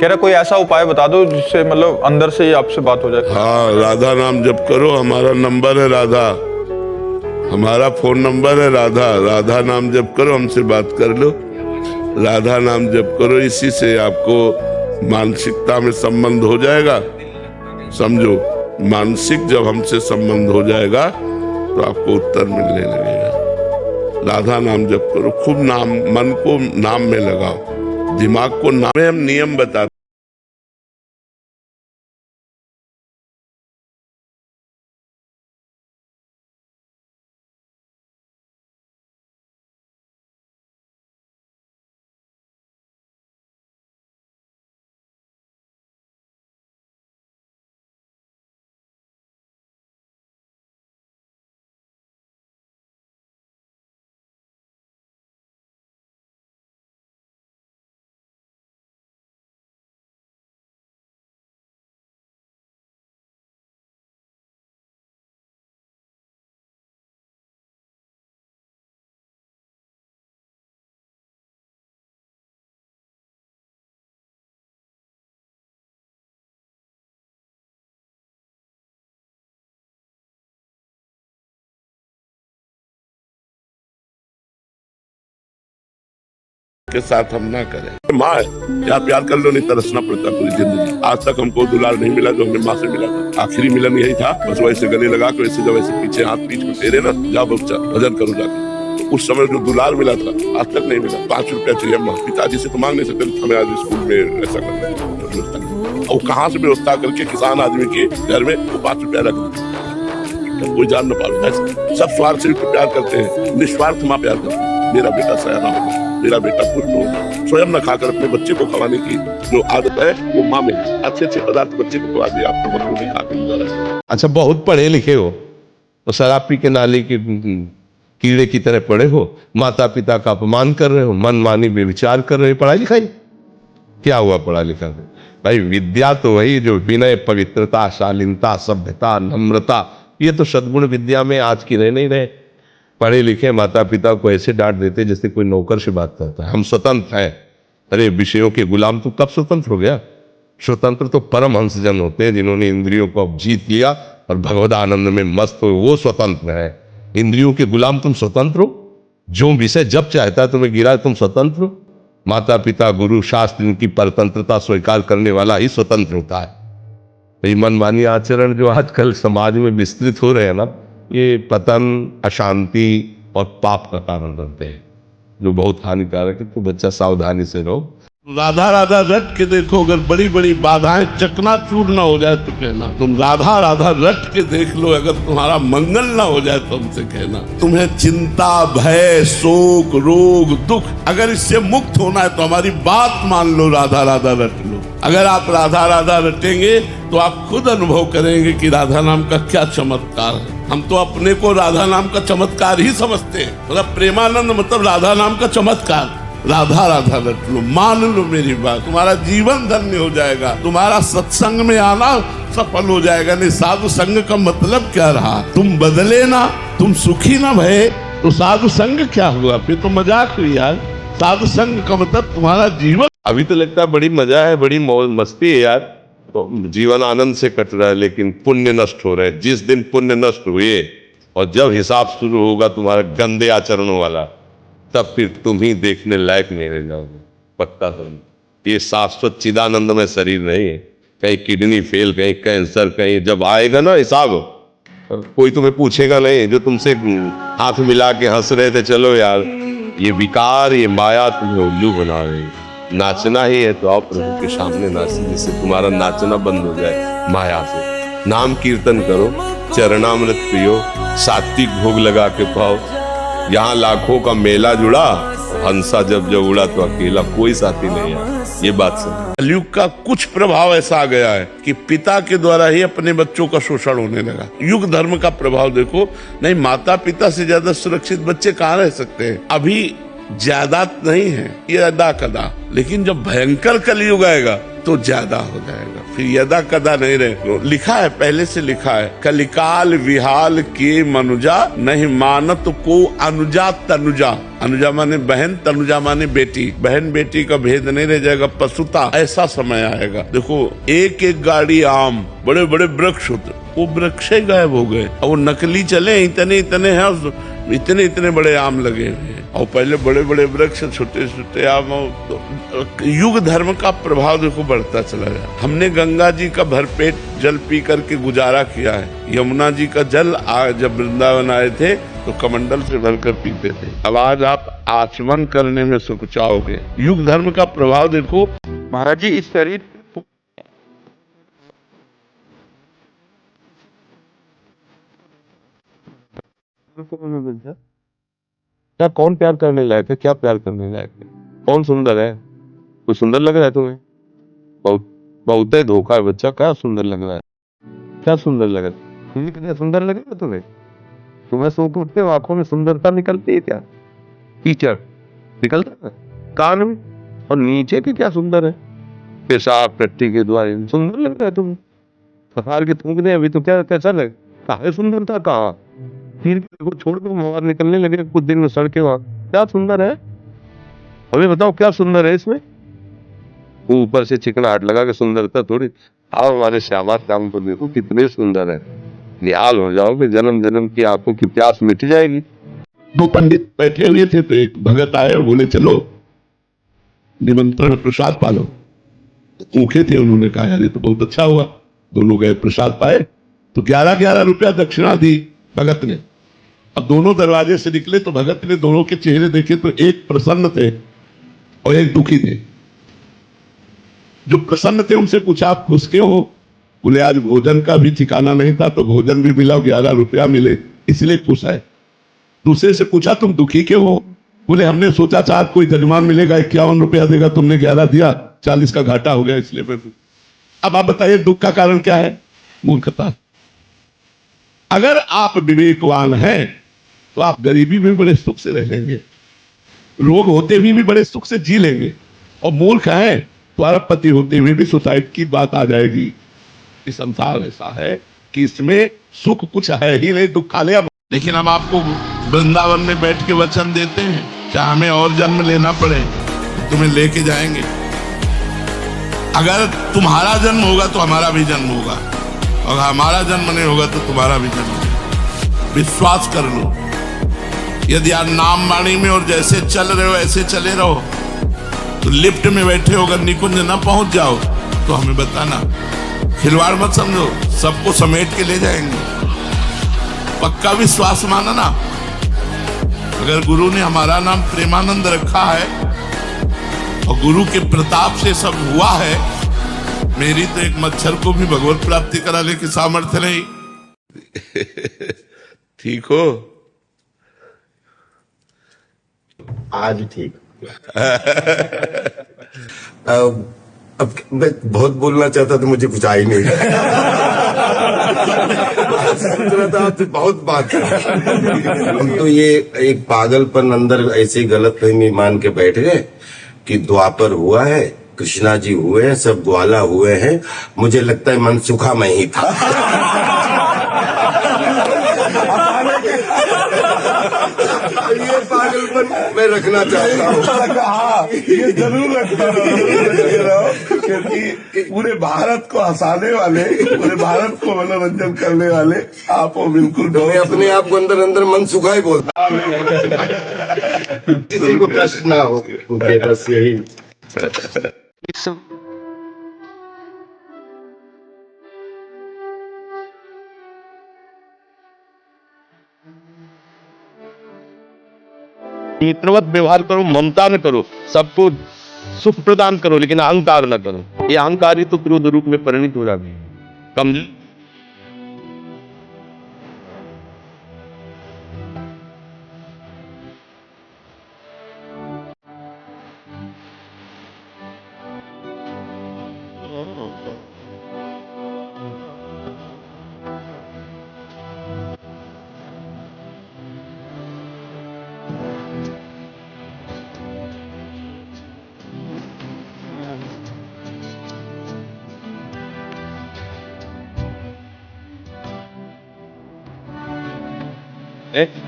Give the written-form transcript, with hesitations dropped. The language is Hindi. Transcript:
कह रहा कोई ऐसा उपाय बता दो जिससे मतलब अंदर से ही आपसे बात हो जाए। हाँ, राधा नाम जप करो। हमारा नंबर है राधा, हमारा फोन नंबर है राधा। राधा नाम जप करो, हमसे बात कर लो। राधा नाम जप करो, इसी से आपको मानसिकता में संबंध हो जाएगा। समझो, मानसिक जब हमसे संबंध हो जाएगा तो आपको उत्तर मिलने लगेगा। राधा नाम जप करो, खूब नाम, मन को नाम में लगाओ, दिमाग को नाम में। हम नियम बताते के साथ हम ना करें। माँ है, या प्यार कर लो, नहीं तरसना पड़ता पूरी जिंदगी। आज तक हमको दुलार नहीं मिला जो हमें माँ से मिला था। आखिरी मिलन यही था, बस वैसे गले लगा के वैसे जब वैसे पीछे हाथ पीछ के तेरे ना जा बच्चा भजन करो जाके। तो उस समय जो दुलार मिला था आज तक नहीं मिला। 5 रुपया चाहिए माँ, पिताजी से तो मांग नहीं सकते, हमें आज स्कूल में ऐसा करना है। और कहाँ से व्यवस्था करके किसान आदमी के घर में वो 5 रुपया रख दे, कोई जान न पावे। सब स्वार्थ से प्यार करते हैं, निस्वार्थ माँ प्यार करते हैं। मेरा बेटा सयाना होगा, मेरा बेटा पुष्ट हो, स्वयं न खाकर अपने बच्चे को खवाने की जो आदत है वो माँ में। अच्छे अच्छे पदार्थ बच्चे को खवा दिया, आपको बच्चों ने खाकर। अच्छा, बहुत पढ़े लिखे हो तो शराब पी के नाली के कीड़े की तरह पड़े हो, माता पिता का अपमान कर रहे हो, मनमानी विचार कर रहे हो। पढ़ाई लिखाई क्या हुआ? पढ़ा लिखा भाई, विद्या तो वही जो विनय, पवित्रता, शालीनता, सभ्यता, नम्रता, ये तो सद्गुण विद्या में आज की रह नहीं रहे। पढ़े लिखे माता पिता को ऐसे डांट देते जैसे कोई नौकर से बात करता है। हम स्वतंत्र हैं। अरे विषयों के गुलाम तो कब स्वतंत्र हो गया? स्वतंत्र तो परमहंसजन होते हैं जिन्होंने इंद्रियों को जीत लिया और भगवद आनंद में मस्त हो, वो स्वतंत्र है। इंद्रियों के गुलाम तुम स्वतंत्र हो? जो विषय जब चाहता है तुम्हें गिरा, तुम स्वतंत्र हो? माता पिता, गुरु, शास्त्र, इनकी परतंत्रता स्वीकार करने वाला ही स्वतंत्र होता है। मनमानी आचरण जो आजकल समाज में विस्तृत हो रहे हैं ना, ये पतन, अशांति और पाप का कारण बनते हैं, जो बहुत हानिकारक है। तो बच्चा सावधानी से रहो। राधा राधा रट के देखो, अगर बड़ी बड़ी बाधाएं चकनाचूर ना हो जाए तो कहना। तुम राधा राधा रट के देख लो, अगर तुम्हारा मंगल ना हो जाए तो हमसे कहना। तुम्हें चिंता, भय, शोक, रोग, दुख, अगर इससे मुक्त होना है तो हमारी बात मान लो, राधा राधा रट लो। अगर आप राधा राधा रटेंगे तो आप खुद अनुभव करेंगे कि राधा नाम का क्या चमत्कार है। हम तो अपने को राधा नाम का चमत्कार ही समझते हैं। मतलब प्रेमानंद मतलब राधा नाम का चमत्कार। राधा राधा रट लो, मान लो मेरी बात, तुम्हारा जीवन धन्य हो जाएगा। तुम्हारा सत्संग में आना सफल हो जाएगा। नहीं, साधु संग का मतलब क्या रहा? तुम बदले ना, तुम सुखी ना भये तो साधु संग क्या हुआ? फिर तो मजाक हुई यार। साधु संग का मतलब तुम्हारा जीवन। अभी तो लगता है बड़ी मजा है, बड़ी मौज मस्ती है यार, तो जीवन आनंद से कट रहा है, लेकिन पुण्य नष्ट हो रहे हैं। जिस दिन पुण्य नष्ट हुए और जब हिसाब शुरू होगा तुम्हारा गंदे आचरणों वाला, तब फिर तुम ही देखने लायक नहीं रह जाओगे। पक्का समझ, ये शाश्वत चिदानंद में शरीर नहीं है। कहीं किडनी फेल, कहीं कैंसर, कहीं जब आएगा ना हिसाब, कोई तुम्हें पूछेगा नहीं। जो तुमसे हाथ मिला के हंस रहे थे, चलो यार, ये विकार, ये माया तुम्हें उल्लू बना रही। नाचना ही है तो आओ प्रभु के सामने नाचो, जिससे तुम्हारा नाचना बंद हो जाए माया से। नाम कीर्तन करो, चरणामृत पियो, सात्विक भोग लगा के खाओ। यहाँ लाखों का मेला जुड़ा, हंसा जब जब उड़ा तो अकेला कोई साथी नहीं है। ये बात समझ। कलयुग का कुछ प्रभाव ऐसा आ गया है कि पिता के द्वारा ही अपने बच्चों का शोषण होने लगा। युग धर्म का प्रभाव देखो। नहीं, माता पिता से ज्यादा सुरक्षित बच्चे कहाँ रह सकते हैं? अभी ज्यादा नहीं है ये अदा कदा, लेकिन जब भयंकर कलयुग आएगा तो ज्यादा हो जाएगा, फिर यदा कदा नहीं रहे। लिखा है, पहले से लिखा है, कलिकाल विहाल के मनुजा, नहीं मानत को अनुजा तनुजा। अनुजा माने बहन, तनुजा माने बेटी। बहन बेटी का भेद नहीं रह जाएगा, पशुता। ऐसा समय आएगा। देखो, एक एक गाड़ी आम, बड़े बड़े वृक्ष होते, वो वृक्ष ही गायब हो गए। और वो नकली चले, इतने इतने हैं, इतने इतने बड़े आम लगे हुए हैं। और पहले बड़े बड़े वृक्ष, छोटे छोटे आम। युग धर्म का प्रभाव देखो बढ़ता चला गया। हमने गंगा जी का भरपेट जल पी करके गुजारा किया है। यमुना जी का जल जब वृंदावन आए थे तो कमंडल से भरकर पीते थे। अब आज आप आचमन करने में सुखचाओगे। युग धर्म का प्रभाव देखो। महाराज जी, इस शरीर क्या कौन प्यार करने लायक है? क्या प्यार करने लायक है? कौन सुंदर है? कोई सुंदर लग रहा है तुम्हें? बहुत बहुत ही धोखा है बच्चा। क्या सुंदर लग रहा है? क्या सुंदर लग रहा है? ये कितना सुंदर लगेगा तुम्हें? तुम्हें सो के उठते हो, आंखों में सुंदरता निकलती है क्या? कीचड़ निकलता है कान में, और नीचे के क्या सुंदर है? पेशाब टट्टी के द्वारा सुंदर लग रहा है तुम्हें? पहाड़ के थूक दे अभी तो क्या, कैसा लग कहा है? सुंदरता कहाँ? फिर को छोड़ के मवार निकलने लगे कुछ दिन में सड़के वहां। क्या सुंदर है? हमें बताओ क्या सुंदर है इसमें? ऊपर से चिकनाहट लगा के सुंदरता थोड़ी। आओ हमारे श्यामा श्याम को देखो कितने सुंदर है। निहाल हो जाओगे, जन्म जन्म की आंखों की प्यास मिट जाएगी। दो पंडित बैठे हुए थे तो एक भगत आए और बोले चलो निमंत्रण प्रसाद पालो। भूखे थे, उन्होंने कहा यार ये तो बहुत अच्छा हुआ। दोनों गए, प्रसाद पाए तो 11-11 रुपया दक्षिणा दी भगत ने। अब दोनों दरवाजे से निकले तो भगत ने दोनों के चेहरे देखे तो एक प्रसन्न थे और एक दुखी थे। जो प्रसन्न थे उनसे पूछा आप खुश क्यों हो? बोले आज भोजन का भी ठिकाना नहीं था तो भोजन भी मिला, 11 रुपया मिले, इसलिए खुश है। दूसरे से पूछा तुम दुखी क्यों हो? बोले हमने सोचा था आज कोई जजमान मिलेगा, 51 रुपया देगा, तुमने 11 दिया, 40 का घाटा हो गया, इसलिए मैं। अब आप बताइए दुख का कारण क्या है? मूर्खता। अगर आप विवेकवान हैं तो आप गरीबी में बड़े सुख से रह लेंगे, रोग होते हुए भी बड़े सुख से जी लेंगे। और मूर्ख हैं तो अरबपति होते हुए भी सुसाइड की बात आ जाएगी। इस संसार ऐसा है कि इसमें सुख कुछ है ही नहीं, दुख खा लिया। लेकिन हम आपको वृंदावन में बैठ के वचन देते हैं, चाहे हमें और जन्म लेना पड़े तुम्हें लेके जाएंगे। अगर तुम्हारा जन्म होगा तो हमारा भी जन्म होगा, और हमारा जन्म नहीं होगा तो तुम्हारा भी जन्म होगा। विश्वास कर लो। यदि आप नाम वाणी में और जैसे चल रहे हो ऐसे चले रहो तो लिफ्ट में बैठे हो, अगर निकुंज ना पहुंच जाओ तो हमें बताना। खिलवाड़ मत समझो, सबको समेट के ले जाएंगे। पक्का विश्वास माना ना। अगर गुरु ने हमारा नाम प्रेमानंद रखा है और गुरु के प्रताप से सब हुआ है, मेरी तो एक मच्छर को भी भगवत प्राप्ति कराने की सामर्थ्य नहीं। ठीक हो? आज ठीक। अब मैं बहुत बोलना चाहता था, मुझे कुछ आ ही नहीं सोच रहा था आपसे बहुत बात हम तो ये एक पागलपन अंदर ऐसे गलतफहमी मान के बैठ गए कि द्वापर हुआ है, कृष्णा जी हुए हैं, सब ग्वाला हुए हैं। मुझे लगता है मनसुखा में ही था। ये पागलपन मैं रखना चाहता हूँ। ये जरूर रखता रहो क्योंकि पूरे भारत को हंसाने वाले, पूरे भारत को मनोरंजन करने वाले आप हो। बिल्कुल तो मैं अपने आप को अंदर अंदर मनसुखा ही बोलता। किसी को कष्ट ना हो, बस यही। मित्रवत व्यवहार करो, ममता न करो, सबको सुख प्रदान करो, लेकिन अहंकार न करो। ये अहंकार ही तो क्रोध रूप में परिणित हो जाती है। कम हैं